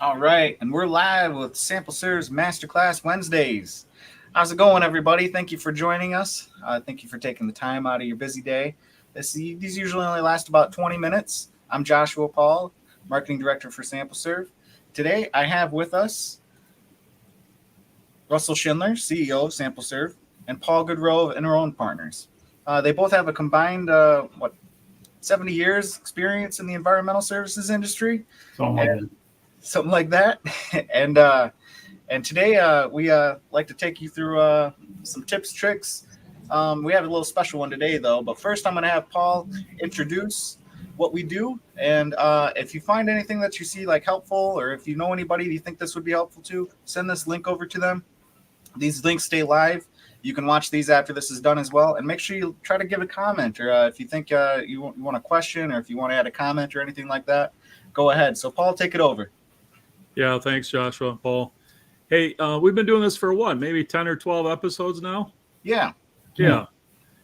All right, and we're live with SampleServes Masterclass Wednesdays. How's it going, everybody? Thank you for joining us. Thank you for taking the time out of your busy day. These usually only last about 20 minutes. I'm Joshua Paul, Marketing Director for SampleServe. Today, I have with us Russell Schindler, CEO of SampleServe, and Paul Goodrow of Inner Own Partners. They both have a combined, 70 years experience in the environmental services industry. Something like that. Something like that. and and today we like to take you through some tips, tricks. We have a little special one today, though. But first, I'm going to have Paul introduce what we do. And if you find anything that you see like helpful, or if you know anybody you think this would be helpful to, send this link over to them. These links stay live. You can watch these after this is done as well. And make sure you try to give a comment, or if you think you want a question, or if you want to add a comment or anything like that, go ahead. So, Paul, take it over. Yeah, thanks, Joshua, Paul. Hey, we've been doing this for what, maybe 10 or 12 episodes now? Yeah. And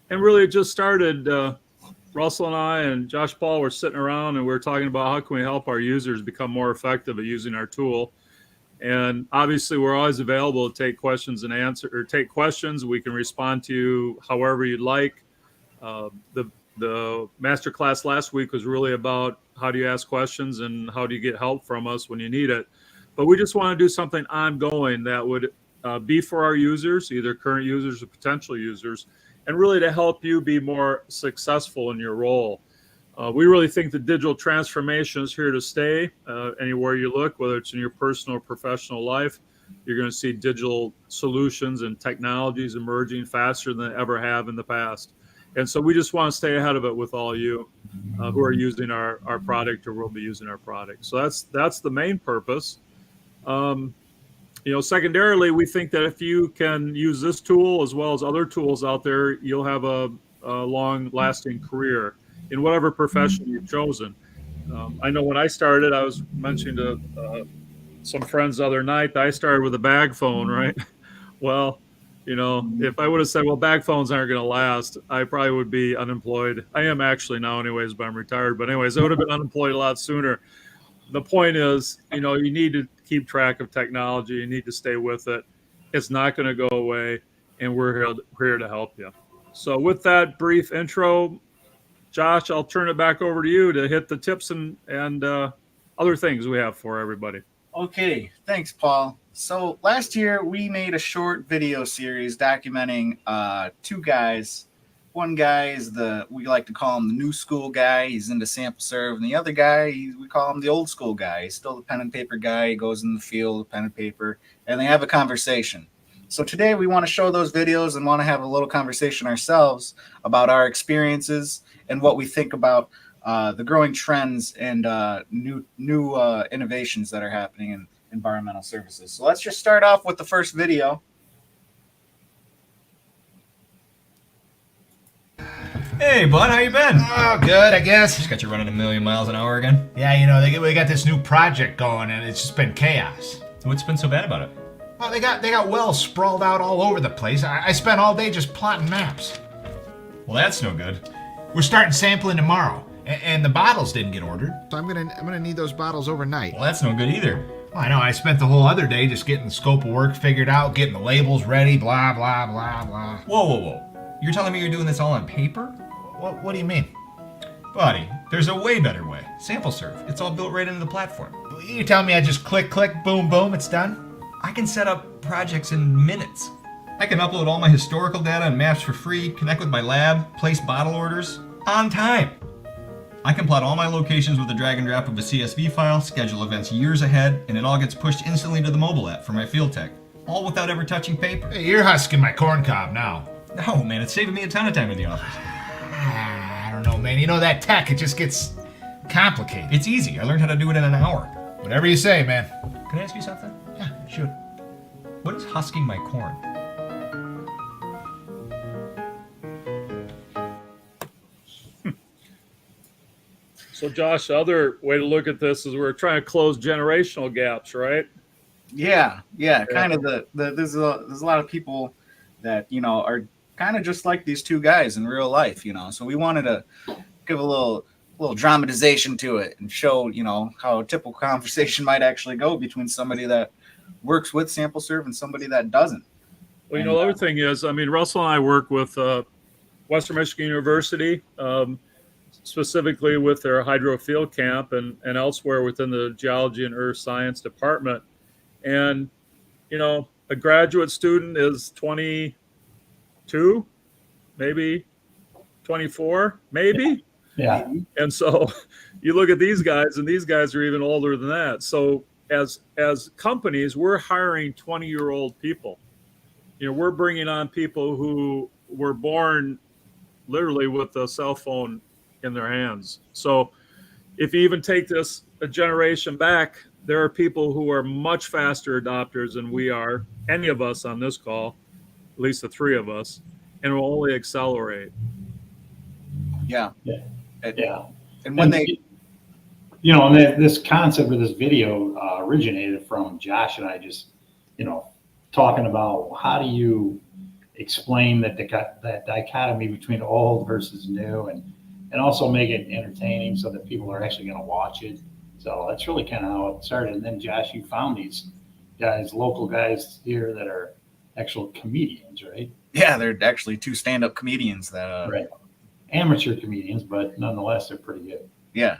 really it just started, Russell and I and Josh Paul were sitting around and we were talking about how can we help our users become more effective at using our tool. And obviously we're always available to take questions and answer, or take questions. We can respond to you however you'd like. The masterclass last week was really about how do you ask questions and how do you get help from us when you need it. But we just want to do something ongoing that would be for our users, either current users or potential users, and really to help you be more successful in your role. We really think the digital transformation is here to stay. Anywhere you look, whether it's in your personal or professional life, you're going to see digital solutions and technologies emerging faster than they ever have in the past. And so we just want to stay ahead of it with all you who are using our product or will be using our product. So that's the main purpose. Secondarily, we think that if you can use this tool as well as other tools out there, you'll have a long-lasting career in whatever profession you've chosen. I know when I started, I was mentioning to some friends the other night that I started with a bag phone, right? Well, if I would have said, well, bag phones aren't going to last, I probably would be unemployed. I am actually now anyways, but I'm retired. But anyways, I would have been unemployed a lot sooner. The point is, you need to keep track of technology. You need to stay with it. It's not going to go away, and we're here to help you. So with that brief intro, Josh, I'll turn it back over to you to hit the tips and other things we have for everybody. Okay, thanks, Paul. So last year we made a short video series documenting two guys. One guy is we like to call him the new school guy. He's into SampleServe. And the other guy, we call him the old school guy. He's still the pen and paper guy. He goes in the field with pen and paper, and they have a conversation. So today we want to show those videos and want to have a little conversation ourselves about our experiences and what we think about the growing trends and new innovations that are happening in environmental services. So let's just start off with the first video. Hey, bud, how you been? Oh, good, I guess. Just got you running a million miles an hour again. Yeah, they got this new project going, and it's just been chaos. What's been so bad about it? Well, they got wells sprawled out all over the place. I spent all day just plotting maps. Well, that's no good. We're starting sampling tomorrow, and the bottles didn't get ordered, so I'm gonna need those bottles overnight. Well, that's no good either. Well, I know. I spent the whole other day just getting the scope of work figured out, getting the labels ready, blah blah blah blah. Whoa! You're telling me you're doing this all on paper? What do you mean? Buddy, there's a way better way. SampleServe. It's all built right into the platform. You telling me I just click, boom, boom, it's done? I can set up projects in minutes. I can upload all my historical data and maps for free, connect with my lab, place bottle orders on time. I can plot all my locations with a drag and drop of a CSV file, schedule events years ahead, and it all gets pushed instantly to the mobile app for my field tech. All without ever touching paper. Hey, you're husking my corn cob now. No, man, it's saving me a ton of time in the office. I don't know, man. That tech, it just gets complicated. It's easy. I learned how to do it in an hour. Whatever you say, man. Can I ask you something? Yeah, shoot. What is husking my corn? So Josh, the other way to look at this is we're trying to close generational gaps, right? Yeah. Kind of there's a lot of people that are kind of just like these two guys in real life. So we wanted to give a little little dramatization to it and show, you know, how a typical conversation might actually go between somebody that works with SampleServe and somebody that doesn't. Well, you know, the other thing is, I mean, Russell and I work with Western Michigan University, specifically with their hydro field camp and elsewhere within the geology and earth science department. And, you know, a graduate student is 22, maybe 24, maybe. Yeah. And so you look at these guys, and these guys are even older than that. So as companies, we're hiring 20-year-old people. You know, we're bringing on people who were born literally with a cell phone in their hands. So if you even take this a generation back, there are people who are much faster adopters than we are, any of us on this call, at least the three of us, and will only accelerate. Yeah. Yeah. Yeah. And when they, you know, and this concept of this video originated from Josh and I just, you know, talking about how do you explain that dichotomy between old versus new, and also make it entertaining so that people are actually going to watch it. So that's really kind of how it started. And then Josh, you found these guys, local guys here that are actual comedians, right? yeah, they're actually two stand-up comedians that, Right. Amateur comedians, but nonetheless, they're pretty good. Yeah.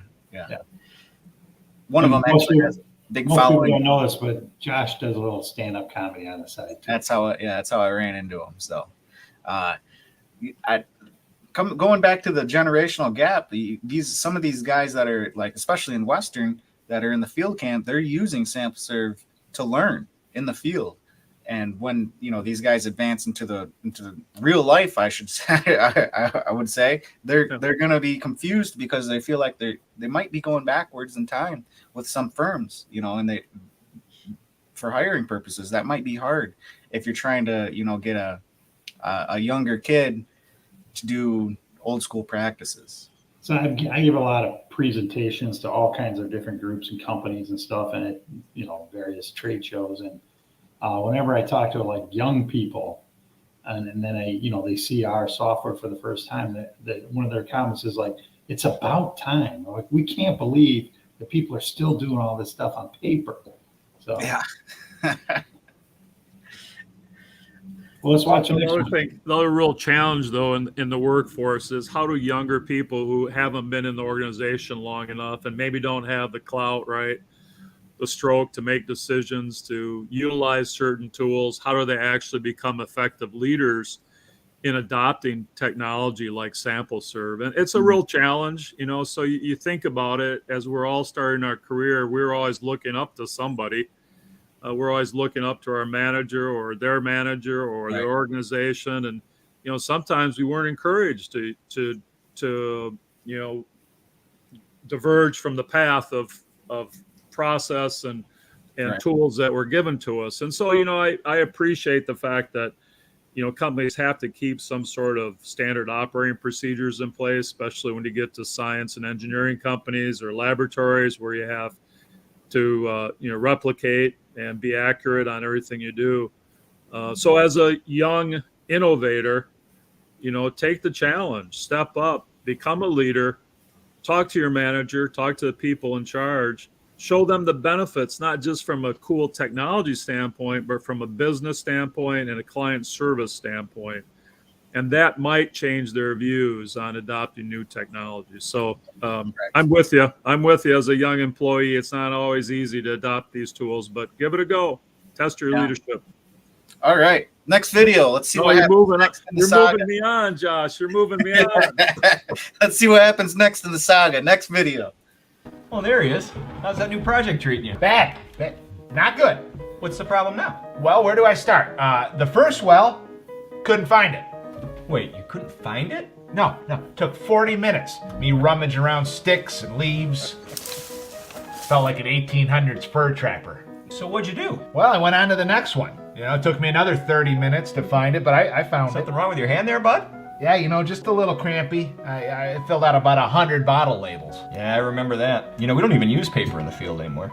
One And of them most actually people- has a big Most people following. don't know this, but Josh does a little stand-up comedy on the side too. That's how I ran into him. So, going back to the generational gap, some of these guys that are like, especially in Western, that are in the field camp, they're using SampleServe to learn in the field. And when, you know, these guys advance into the real life, I should say, I would say they're going to be confused because they feel like they might be going backwards in time with some firms, you know, and for hiring purposes, that might be hard if you're trying to, you know, get a younger kid to do old school practices. So I give a lot of presentations to all kinds of different groups and companies and stuff, and at, you know, various trade shows. And whenever I talk to like young people, and then they see our software for the first time, that one of their comments is like, "It's about time." Like, we can't believe that people are still doing all this stuff on paper. So Yeah. Well, let's watch the next Another one. thing, another real challenge though in the workforce is how do younger people who haven't been in the organization long enough and maybe don't have the clout, right, the stroke to make decisions, to utilize certain tools, how do they actually become effective leaders in adopting technology like SampleServe? And it's a real challenge, you know. So you think about it, as we're all starting our career, we're always looking up to somebody. We're always looking up to our manager or their manager or their organization, and you know, sometimes we weren't encouraged to you know, diverge from the path of process and tools that were given to us. And so, you know, I appreciate the fact that, you know, companies have to keep some sort of standard operating procedures in place, especially when you get to science and engineering companies or laboratories where you have to you know, replicate and be accurate on everything you do. So as a young innovator, you know, take the challenge, step up, become a leader, talk to your manager, talk to the people in charge, show them the benefits, not just from a cool technology standpoint, but from a business standpoint and a client service standpoint. And that might change their views on adopting new technologies. So I'm with you. I'm with you as a young employee. It's not always easy to adopt these tools, but give it a go. Test your leadership. All right. Next video. Let's see what happens next in the saga. You're moving me on, Josh. You're moving me on. Let's see what happens next in the saga. Next video. Oh, there he is. How's that new project treating you? Bad. Not good. What's the problem now? Well, where do I start? The first well, couldn't find it. Wait, you couldn't find it? No. Took 40 minutes. Me rummaging around sticks and leaves. Felt like an 1800s fur trapper. So what'd you do? Well, I went on to the next one. You know, it took me another 30 minutes to find it, but I found Something it. wrong with your hand there, bud? Yeah, you know, just a little crampy. I filled out about 100 bottle labels. Yeah, I remember that. You know, we don't even use paper in the field anymore.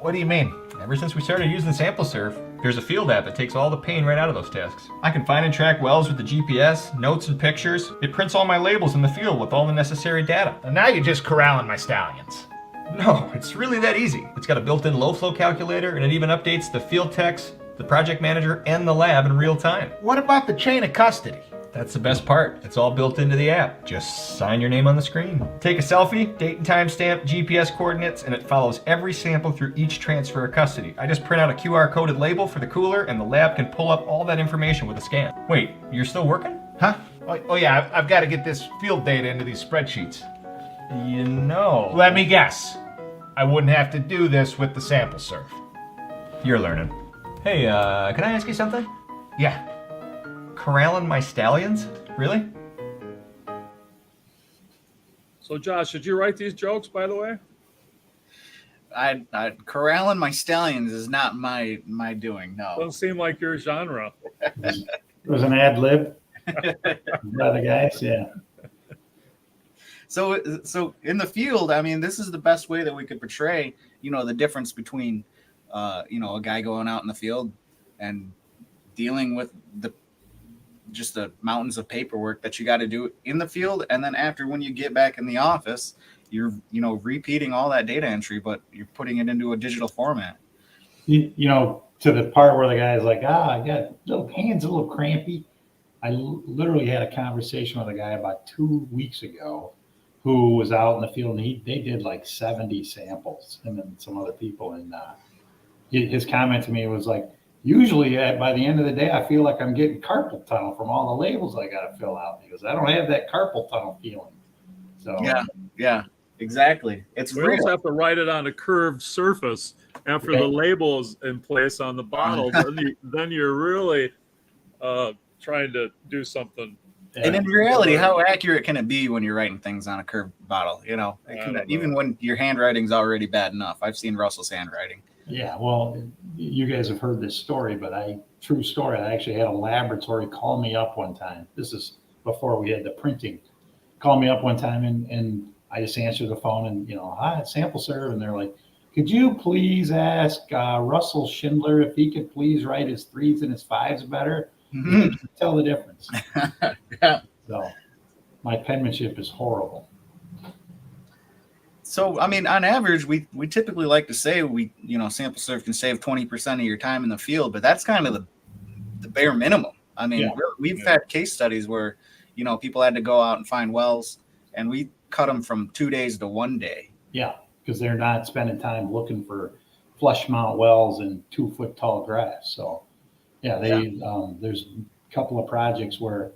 What do you mean? Ever since we started using SampleServe, There's a field app that takes all the pain right out of those tasks. I can find and track wells with the GPS, notes and pictures. It prints all my labels in the field with all the necessary data. And now you're just corralling my stallions. No, it's really that easy. It's got a built-in low flow calculator, and it even updates the field techs, the project manager, and the lab in real time. What about the chain of custody? That's the best part. It's all built into the app. Just sign your name on the screen. Take a selfie, date and time stamp, GPS coordinates, and it follows every sample through each transfer of custody. I just print out a QR coded label for the cooler, and the lab can pull up all that information with a scan. Wait, you're still working? Huh? Oh yeah, I've got to get this field data into these spreadsheets. You know. Let me guess. I wouldn't have to do this with the SampleServe. You're learning. Hey, can I ask you something? Yeah. Corralling my stallions? Really? So, Josh, did you write these jokes, by the way? I corralling my stallions is not my doing. No. Doesn't seem like your genre. It was an ad lib by the guys. Yeah. So in the field, I mean, this is the best way that we could portray, the difference between, a guy going out in the field and dealing with the mountains of paperwork that you got to do in the field, and then after, when you get back in the office, you're repeating all that data entry, but you're putting it into a digital format. To the part where the guy's like, I got little hands a little crampy. I literally had a conversation with a guy about 2 weeks ago who was out in the field, and they did like 70 samples, him and some other people, and his comment to me was like, usually by the end of the day, I feel like I'm getting carpal tunnel from all the labels I got to fill out. He goes, I don't have that carpal tunnel feeling. So yeah, exactly. It's We real. just have to write it on a curved surface after the label is in place on the bottle. then you're really trying to do something. And in reality, how accurate can it be when you're writing things on a curved bottle? Even when your handwriting's already bad enough. I've seen Russell's handwriting. Yeah, well, you guys have heard this story, but true story. I actually had a laboratory call me up one time. This is before we had the printing. Call me up one time, and I just answered the phone, and hi, it's SampleServe, and they're like, could you please ask Russell Schindler if he could please write his 3s and his 5s better? Mm-hmm. You can tell the difference. Yeah. So my penmanship is horrible. So, I mean, on average, we typically like to say SampleServe can save 20% of your time in the field, but that's kind of the bare minimum. I mean, we've had case studies where, people had to go out and find wells, and we cut them from 2 days to 1 day. Yeah, because they're not spending time looking for flush mount wells and 2 foot tall grass. So, there's a couple of projects where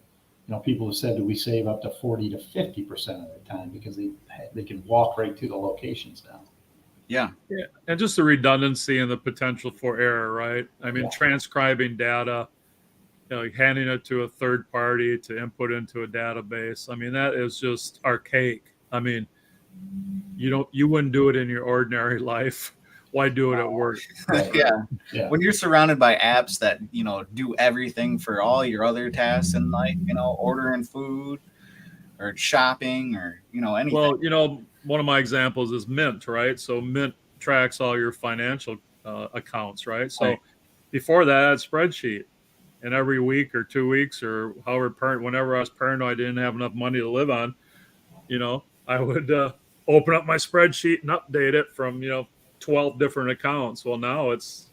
people have said that we save up to 40 to 50% of their time because they can walk right to the locations now. Yeah. And just the redundancy and the potential for error, right? I mean, transcribing data, handing it to a third party to input into a database. I mean, that is just archaic. I mean, you wouldn't do it in your ordinary life. Why do it at work? Yeah. When you're surrounded by apps that, do everything for all your other tasks and ordering food or shopping or, anything. Well, one of my examples is Mint, right? So Mint tracks all your financial accounts, right? So before that, I had a spreadsheet. And every week or 2 weeks or whenever I was paranoid I didn't have enough money to live on, I would open up my spreadsheet and update it from, 12 different accounts. Well, now it's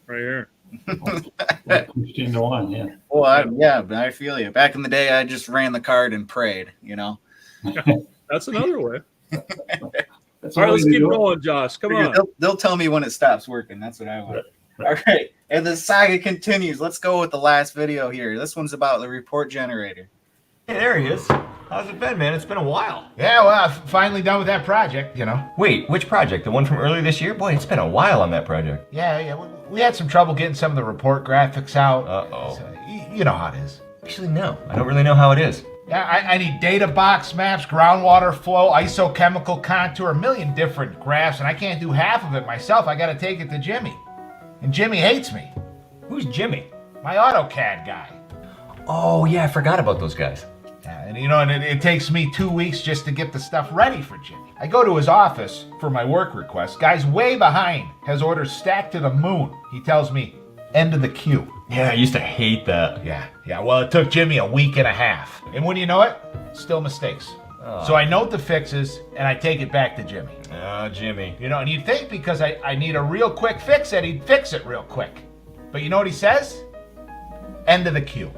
right here. Pushed into one, yeah. Well, I feel you. Back in the day, I just ran the card and prayed, That's another way. That's All right, let's keep do it. going, Josh. Come on. They'll tell me when it stops working. That's what I want. All right. And the saga continues. Let's go with the last video here. This one's about the report generator. Hey, there he is. How's it been, man? It's been a while. Yeah, well, I'm finally done with that project, Wait, which project? The one from earlier this year? Boy, it's been a while on that project. Yeah, we had some trouble getting some of the report graphics out. Uh-oh. So, you know how it is. Actually, no. I don't really know how it is. Yeah, I need data box maps, groundwater flow, isochemical contour, a million different graphs, and I can't do half of it myself. I got to take it to Jimmy. And Jimmy hates me. Who's Jimmy? My AutoCAD guy. Oh, yeah, I forgot about those guys. Yeah, and and it takes me 2 weeks just to get the stuff ready for Jimmy. I go to his office for my work request. Guy's way behind, has orders stacked to the moon. He tells me, end of the queue. Yeah, I used to hate that. Yeah. Well, it took Jimmy a week and a half. And when you know it, still mistakes. Oh. So I note the fixes and I take it back to Jimmy. Oh, Jimmy. And you'd think because I need a real quick fix that he'd fix it real quick. But you know what he says? End of the queue.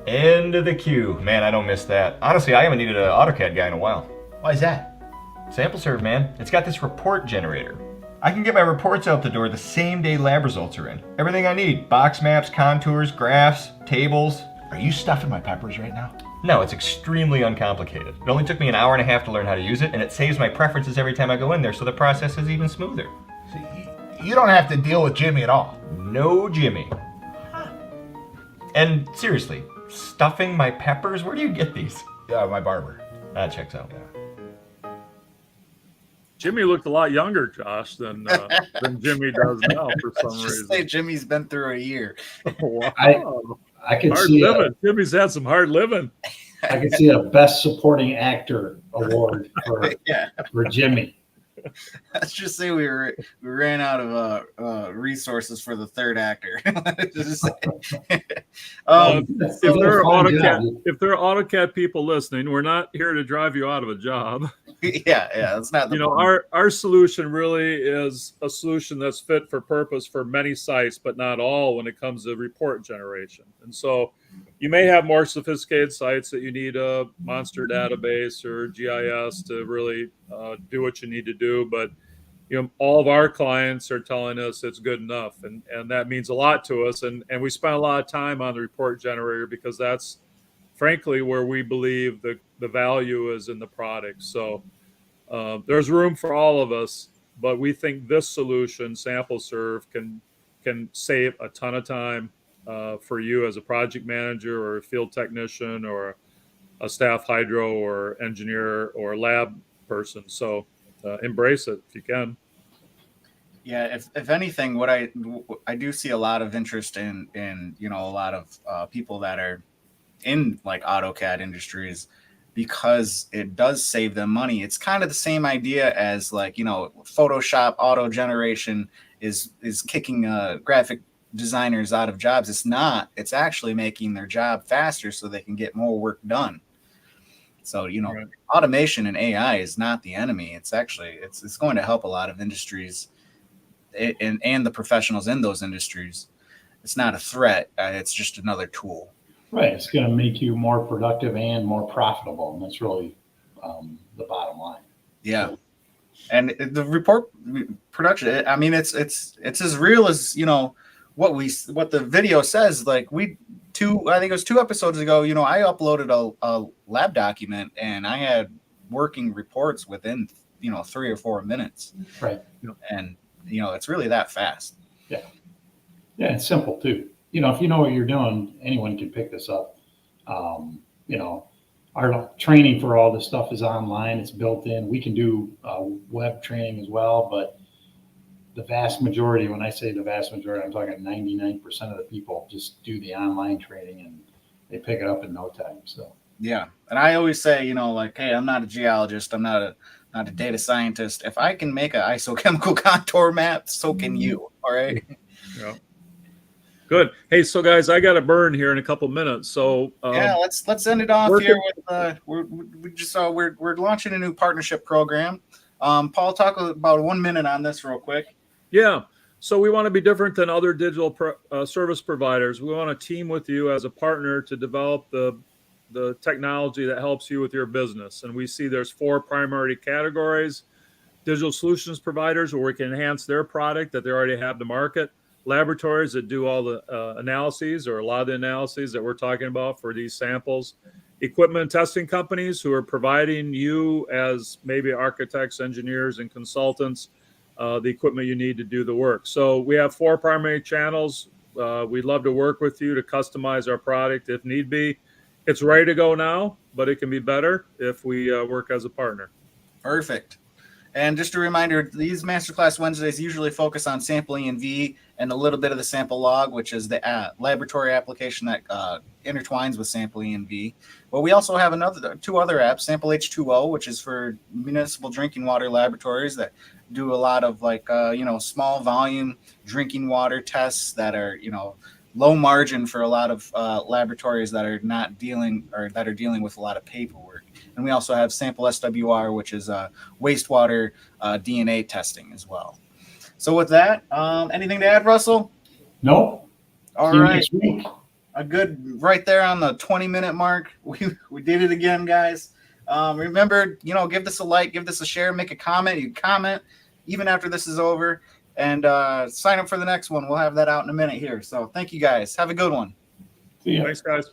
End of the queue. Man, I don't miss that. Honestly, I haven't needed an AutoCAD guy in a while. Why is that? SampleServe, man. It's got this report generator. I can get my reports out the door the same day lab results are in. Everything I need. Box maps, contours, graphs, tables. Are you stuffing my peppers right now? No, it's extremely uncomplicated. It only took me an hour and a half to learn how to use it, and it saves my preferences every time I go in there, so the process is even smoother. See, you don't have to deal with Jimmy at all. No Jimmy. And seriously, stuffing my peppers? Where do you get these? Yeah, my barber. That checks out. Jimmy looked a lot younger, Josh, than Jimmy does now for some Let's just reason. say Jimmy's been through a year. Wow. I could Hard see living. Jimmy's had some hard living. I could see a Best Supporting Actor award Yeah. for Jimmy. Let's just say we ran out of resources for the third actor. Just say. If there are Fun job. AutoCAD people listening, we're not here to drive you out of a job. yeah, that's not the You our solution really is a solution that's fit for purpose for many sites, but not all when it comes to report generation. And so you may have more sophisticated sites that you need a monster database or GIS to really do what you need to do. But all of our clients are telling us it's good enough, and that means a lot to us. And we spend a lot of time on the report generator because that's frankly where we believe the value is in the product. So there's room for all of us, but we think this solution, SampleServe, can save a ton of time for you as a project manager or a field technician or a staff hydro or engineer or lab person. So embrace it if you can. Yeah, if anything, what I do see a lot of interest in a lot of people that are in like AutoCAD industries, because it does save them money. It's kind of the same idea as like, Photoshop auto generation is kicking graphic designers out of jobs. It's not. It's actually making their job faster so they can get more work done. So, Right. Automation and AI is not the enemy. It's actually it's going to help a lot of industries and the professionals in those industries. It's not a threat. It's just another tool. Right. It's going to make you more productive and more profitable. And that's really the bottom line. Yeah. And the report production, I mean, it's as real as, what the video says. Like I think it was 2 episodes ago, I uploaded a lab document and I had working reports within, 3 or 4 minutes. Right. And, it's really that fast. Yeah. Yeah. It's simple too. If you know what you're doing, anyone can pick this up. Our training for all this stuff is online. It's built in. We can do web training as well, but the vast majority, when I say the vast majority, I'm talking 99% of the people just do the online training and they pick it up in no time. So Yeah. And I always say, hey, I'm not a geologist. I'm not a data scientist. If I can make an isochemical contour map, so can you. All right. Yeah. Good. Hey, so guys, I got to burn here in a couple minutes. So let's end it off here with we're launching a new partnership program. Paul, talk about 1 minute on this real quick. Yeah. So we want to be different than other digital service providers. We want to team with you as a partner to develop the technology that helps you with your business. And we see there's 4 primary categories: digital solutions providers, where we can enhance their product that they already have to market; laboratories that do all the analyses or a lot of the analyses that we're talking about for these samples; equipment and testing companies who are providing you as maybe architects, engineers, and consultants the equipment you need to do the work. So we have 4 primary channels. We'd love to work with you to customize our product if need be. It's ready to go now, but it can be better if we work as a partner. Perfect. And just a reminder, these Masterclass Wednesdays usually focus on sampling in V and a little bit of the sample log, which is the laboratory application that intertwines with Sample ENV. But we also have two other apps, Sample H2O, which is for municipal drinking water laboratories that do a lot of small volume drinking water tests that are, low margin for a lot of laboratories that are dealing with a lot of paperwork. And we also have Sample SWR, which is wastewater DNA testing as well. So with that, anything to add, Russell? Nope. All See you right. next week. A good right there on the 20-minute mark. We did it again, guys. Remember, give this a like, give this a share, make a comment. You comment even after this is over, and sign up for the next one. We'll have that out in a minute here. So thank you guys. Have a good one. See ya. Thanks, guys.